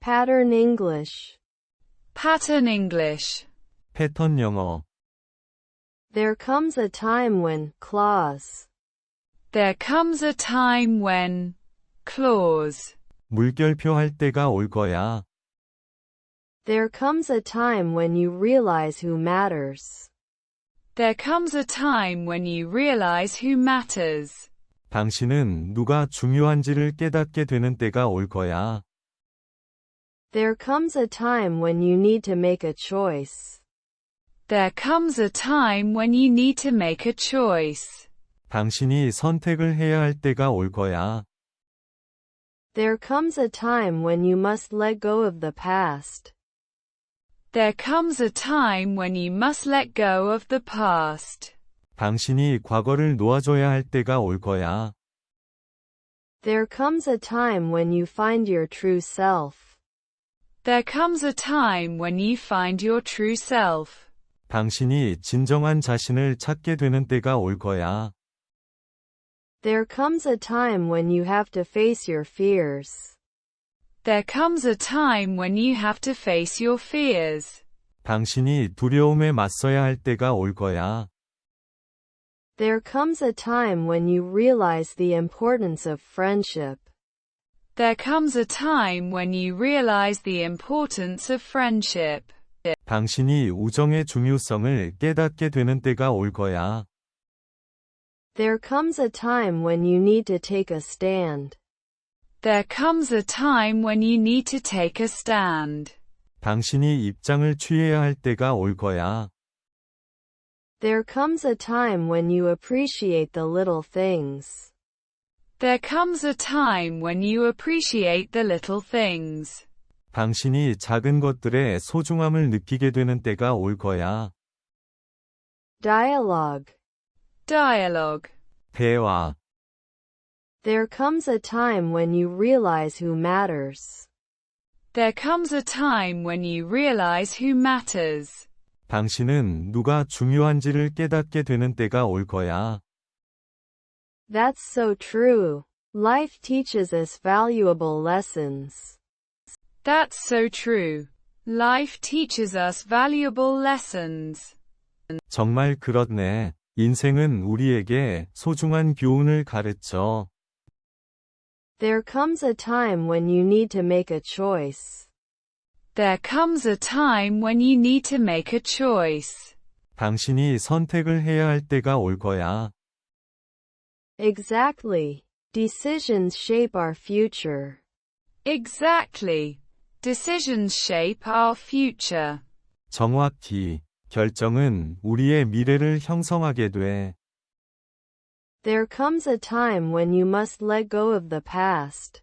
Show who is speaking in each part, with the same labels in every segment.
Speaker 1: Pattern English.
Speaker 2: Pattern English.
Speaker 3: 패턴영어.
Speaker 1: There comes a time when, clause.
Speaker 2: There comes a time when, clause.
Speaker 3: 물결표 할 때가 올 거야.
Speaker 1: There comes a time when you realize who matters.
Speaker 2: There comes a time when you realize who matters.
Speaker 3: 당신은 누가 중요한지를 깨닫게 되는 때가 올 거야.
Speaker 1: There comes a time when you need to make a choice.
Speaker 2: There comes a time when you need to make a choice.
Speaker 3: 당신이 선택을 해야 할 때가 올 거야.
Speaker 1: There comes a time when you must let go of the past.
Speaker 2: There comes a time when you must let go of the past.
Speaker 3: 당신이 과거를 놓아줘야 할 때가 올 거야.
Speaker 1: There comes a time when you find your true self.
Speaker 2: There comes a time when you find your true self.
Speaker 3: 당신이 진정한 자신을 찾게 되는 때가 올 거야.
Speaker 1: There comes a time when you have to face your fears.
Speaker 2: There comes a time when you have to face your fears.
Speaker 3: 당신이 두려움에 맞서야 할 때가 올 거야.
Speaker 1: There comes a time when you realize the importance of friendship.
Speaker 2: There comes a time when you realize the importance of friendship.
Speaker 3: 당신이 우정의 중요성을 깨닫게 되는 때가 올 거야.
Speaker 1: There comes a time when you need to take a stand.
Speaker 2: There comes a time when you need to take a stand.
Speaker 3: 당신이 입장을 취해야 할 때가 올 거야.
Speaker 1: There comes a time when you appreciate the little things.
Speaker 2: There comes a time when you appreciate the little things.
Speaker 3: 당신이 작은 것들의 소중함을 느끼게 되는 때가 올 거야.
Speaker 1: Dialogue.
Speaker 2: Dialogue.
Speaker 3: 대화.
Speaker 1: There comes a time when you realize who matters.
Speaker 2: There comes a time when you realize who matters.
Speaker 3: 당신은 누가 중요한지를 깨닫게 되는 때가 올 거야.
Speaker 1: That's so true. Life teaches us valuable lessons.
Speaker 2: That's so true. Life teaches us valuable lessons.
Speaker 3: 정말 그렇네. 인생은 우리에게 소중한 교훈을 가르쳐.
Speaker 1: There comes a time when you need to make a choice.
Speaker 2: There comes a time when you need to make a choice.
Speaker 3: 당신이 선택을 해야 할 때가 올 거야.
Speaker 1: Exactly. Decisions shape our future.
Speaker 2: Exactly. Decisions shape our future.
Speaker 3: 정확히. 결정은 우리의 미래를 형성하게 돼.
Speaker 1: There comes a time when you must let go of the past.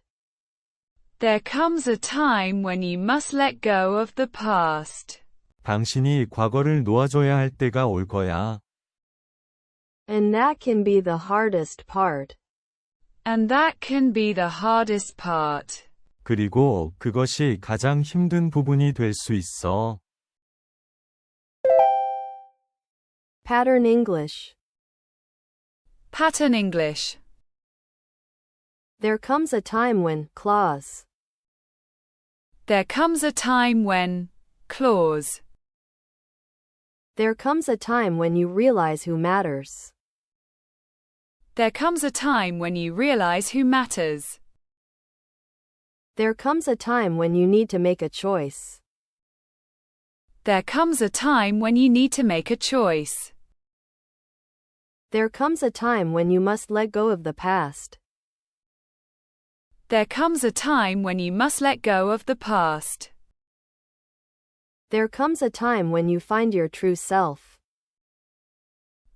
Speaker 2: There comes a time when you must let go of the past.
Speaker 3: 당신이 과거를 놓아줘야 할 때가 올 거야.
Speaker 1: And that can be the hardest part.
Speaker 2: And that can be the hardest part.
Speaker 3: 그리고 그것이 가장 힘든 부분이 될 수 있어.
Speaker 1: Pattern English.
Speaker 2: Pattern English.
Speaker 1: There comes a time when, clause.
Speaker 2: There comes a time when, clause.
Speaker 1: There comes a time when you realize who matters.
Speaker 2: There comes a time when you realize who matters.
Speaker 1: There comes a time when you need to make a choice.
Speaker 2: There comes a time when you need to make a choice.
Speaker 1: There comes a time when you must let go of the past.
Speaker 2: There comes a time when you must let go of the past.
Speaker 1: There comes a time when you find your true self.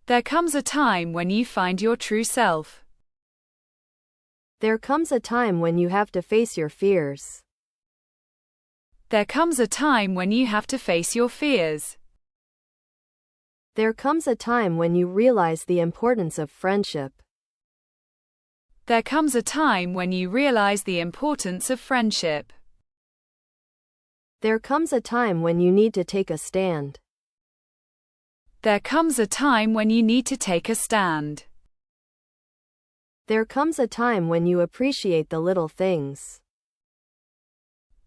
Speaker 2: There comes a time when you find your true self.
Speaker 1: There comes a time when you have to face your fears.
Speaker 2: There comes a time when you have to face your fears.
Speaker 1: There comes a time when you realize the importance of friendship.
Speaker 2: There comes a time when you realize the importance of friendship.
Speaker 1: There comes a time when you need to take a stand.
Speaker 2: There comes a time when you need to take a stand.
Speaker 1: There comes a time when you appreciate the little things.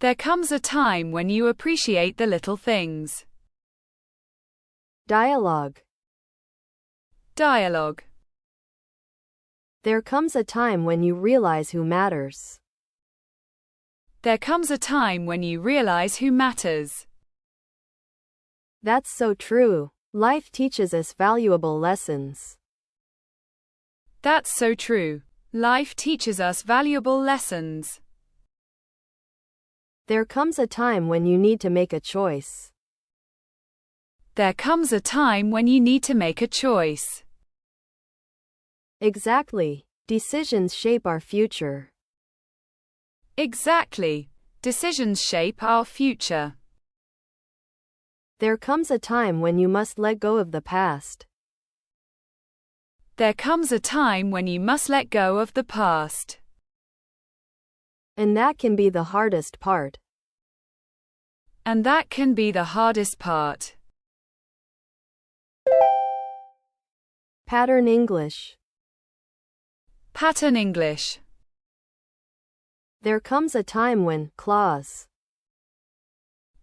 Speaker 2: There comes a time when you appreciate the little things.
Speaker 1: Dialogue.
Speaker 2: Dialogue.
Speaker 1: There comes a time when you realize who matters.
Speaker 2: There comes a time when you realize who matters.
Speaker 1: That's so true. Life teaches us valuable lessons.
Speaker 2: That's so true. Life teaches us valuable lessons.
Speaker 1: There comes a time when you need to make a choice.
Speaker 2: There comes a time when you need to make a choice.
Speaker 1: Exactly. Decisions shape our future.
Speaker 2: Exactly. Decisions shape our future.
Speaker 1: There comes a time when you must let go of the past.
Speaker 2: There comes a time when you must let go of the past.
Speaker 1: And that can be the hardest part.
Speaker 2: And that can be the hardest part.
Speaker 1: Pattern English.
Speaker 2: Pattern English.
Speaker 1: There comes a time when, clause.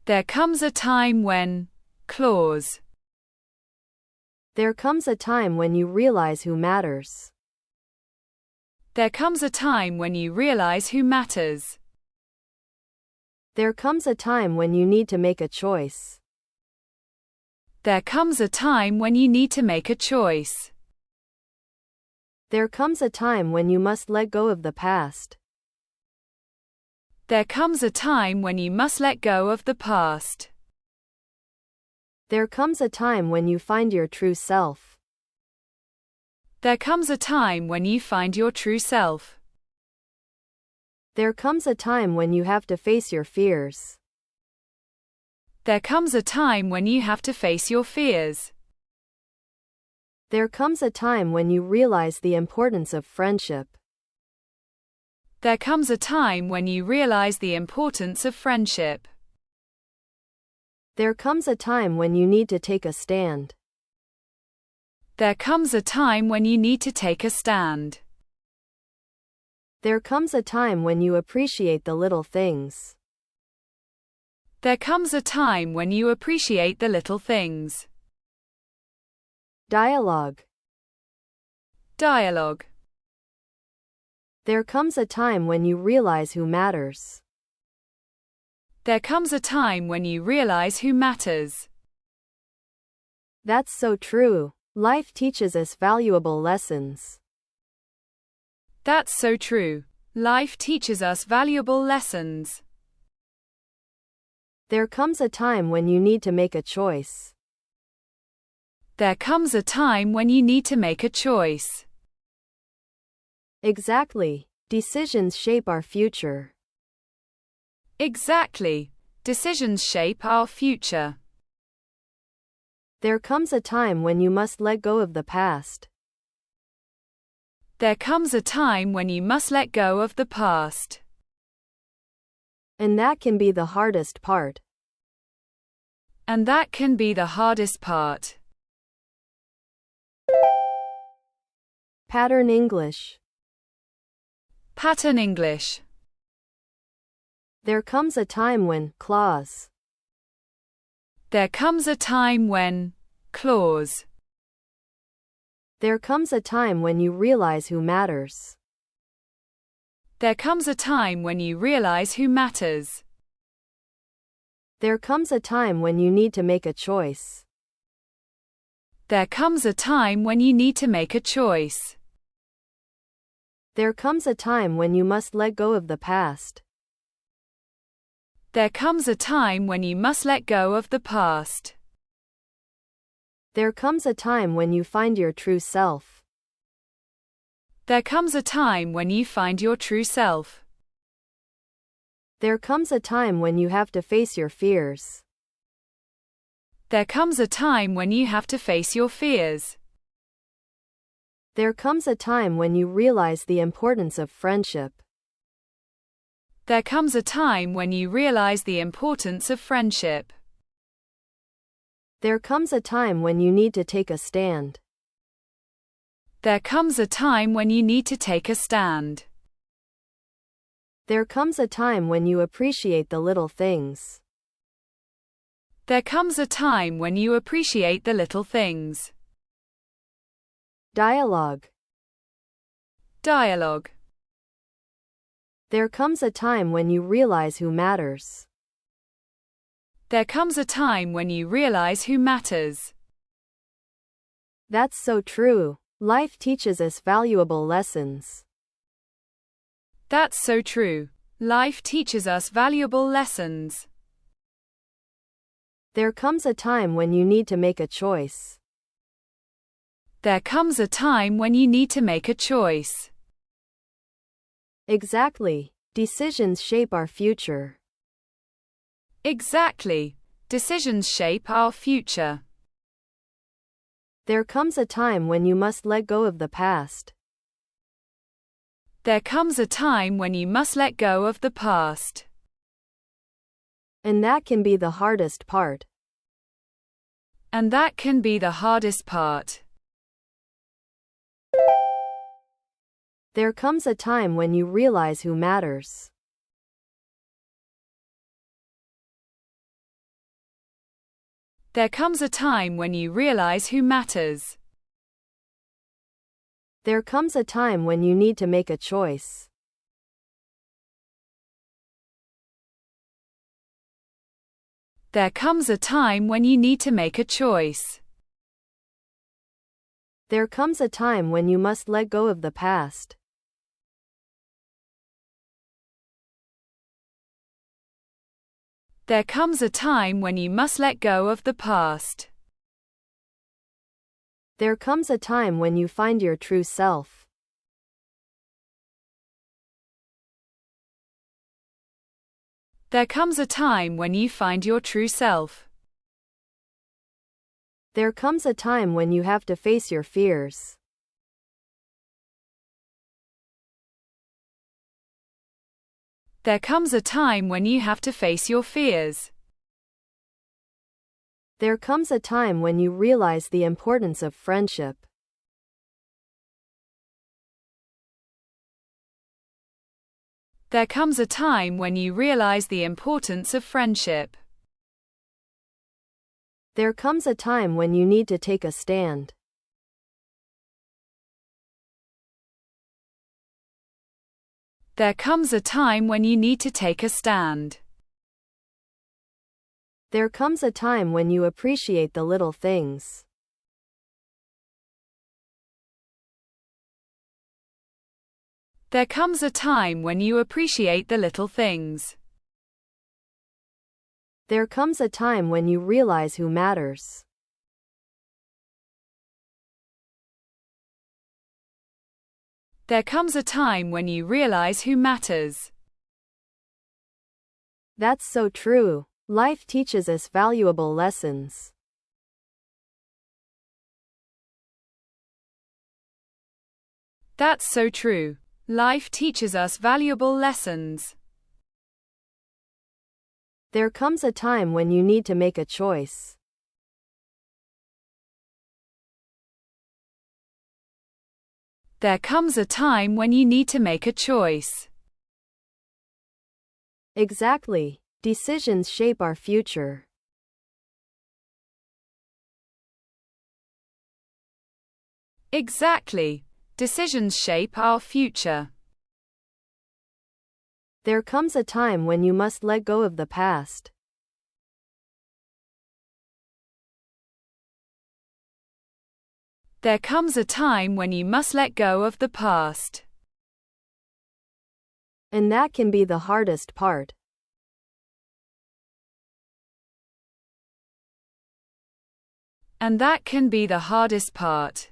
Speaker 2: There comes a time when, clause.
Speaker 1: There comes a time when you realize who matters.
Speaker 2: There comes a time when you realize who matters.
Speaker 1: There comes a time when you need to make a choice.
Speaker 2: There comes a time when you need to make a choice.
Speaker 1: There comes a time when you must let go of the past.
Speaker 2: There comes a time when you must let go of the past.
Speaker 1: There comes a time when you find your true self.
Speaker 2: There comes a time when you find your true self.
Speaker 1: There comes a time when you have to face your fears.
Speaker 2: There comes a time when you have to face your fears.
Speaker 1: There comes a time when you realize the importance of friendship.
Speaker 2: There comes a time when you realize the importance of friendship.
Speaker 1: There comes a time when you need to take a stand.
Speaker 2: There comes a time when you need to take a stand.
Speaker 1: There comes a time when you appreciate the little things.
Speaker 2: There comes a time when you appreciate the little things.
Speaker 1: Dialogue.
Speaker 2: Dialogue.
Speaker 1: There comes a time when you realize who matters.
Speaker 2: There comes a time when you realize who matters.
Speaker 1: That's so true. Life teaches us valuable lessons.
Speaker 2: That's so true. Life teaches us valuable lessons.
Speaker 1: There comes a time when you need to make a choice.
Speaker 2: There comes a time when you need to make a choice.
Speaker 1: Exactly. Decisions shape our future.
Speaker 2: Exactly. Decisions shape our future.
Speaker 1: There comes a time when you must let go of the past.
Speaker 2: There comes a time when you must let go of the past.
Speaker 1: And that can be the hardest part.
Speaker 2: And that can be the hardest part.
Speaker 1: Pattern English.
Speaker 2: Pattern English.
Speaker 1: There comes a time when, clause.
Speaker 2: There comes a time when, clause.
Speaker 1: There comes a time when you realize who matters.
Speaker 2: There comes a time when you realize who matters.
Speaker 1: There comes a time when you need to make a choice.
Speaker 2: There comes a time when you need to make a choice.
Speaker 1: There comes a time when you must let go of the past.
Speaker 2: There comes a time when you must let go of the past.
Speaker 1: There comes a time when you find your true self.
Speaker 2: There comes a time when you find your true self.
Speaker 1: There comes a time when you have to face your fears.
Speaker 2: There comes a time when you have to face your fears.
Speaker 1: There comes a time when you realize the importance of friendship.
Speaker 2: There comes a time when you realize the importance of friendship.
Speaker 1: There comes a time when you need to take a stand.
Speaker 2: There comes a time when you need to take a stand.
Speaker 1: There comes a time when you appreciate the little things.
Speaker 2: There comes a time when you appreciate the little things.
Speaker 1: Dialogue.
Speaker 2: Dialogue.
Speaker 1: There comes a time when you realize who matters.
Speaker 2: There comes a time when you realize who matters.
Speaker 1: That's so true. Life teaches us valuable lessons.
Speaker 2: That's so true. Life teaches us valuable lessons.
Speaker 1: There comes a time when you need to make a choice.
Speaker 2: There comes a time when you need to make a choice.
Speaker 1: Exactly. Decisions shape our future.
Speaker 2: Exactly. Decisions shape our future.
Speaker 1: There comes a time when you must let go of the past.
Speaker 2: There comes a time when you must let go of the past.
Speaker 1: And that can be the hardest part.
Speaker 2: And that can be the hardest part.
Speaker 1: There comes a time when you realize who matters.
Speaker 2: There comes a time when you realize who matters.
Speaker 1: There comes a time when you need to make a choice.
Speaker 2: There comes a time when you need to make a choice.
Speaker 1: There comes a time when you must let go of the past.
Speaker 2: There comes a time when you must let go of the past.
Speaker 1: There comes a time when you find your true self.
Speaker 2: There comes a time when you find your true self.
Speaker 1: There comes a time when you have to face your fears.
Speaker 2: There comes a time when you have to face your fears.
Speaker 1: There comes a time when you realize the importance of friendship.
Speaker 2: There comes a time when you realize the importance of friendship.
Speaker 1: There comes a time when you need to take a stand.
Speaker 2: There comes a time when you need to take a stand.
Speaker 1: There comes a time when you appreciate the little things.
Speaker 2: There comes a time when you appreciate the little things.
Speaker 1: There comes a time when you realize who matters.
Speaker 2: There comes a time when you realize who matters.
Speaker 1: That's so true. Life teaches us valuable lessons.
Speaker 2: That's so true. Life teaches us valuable lessons.
Speaker 1: There comes a time when you need to make a choice.
Speaker 2: There comes a time when you need to make a choice.
Speaker 1: Exactly. Decisions shape our future.
Speaker 2: Exactly. Decisions shape our future.
Speaker 1: There comes a time when you must let go of the past.
Speaker 2: There comes a time when you must let go of the past.
Speaker 1: And that can be the hardest part.
Speaker 2: And that can be the hardest part.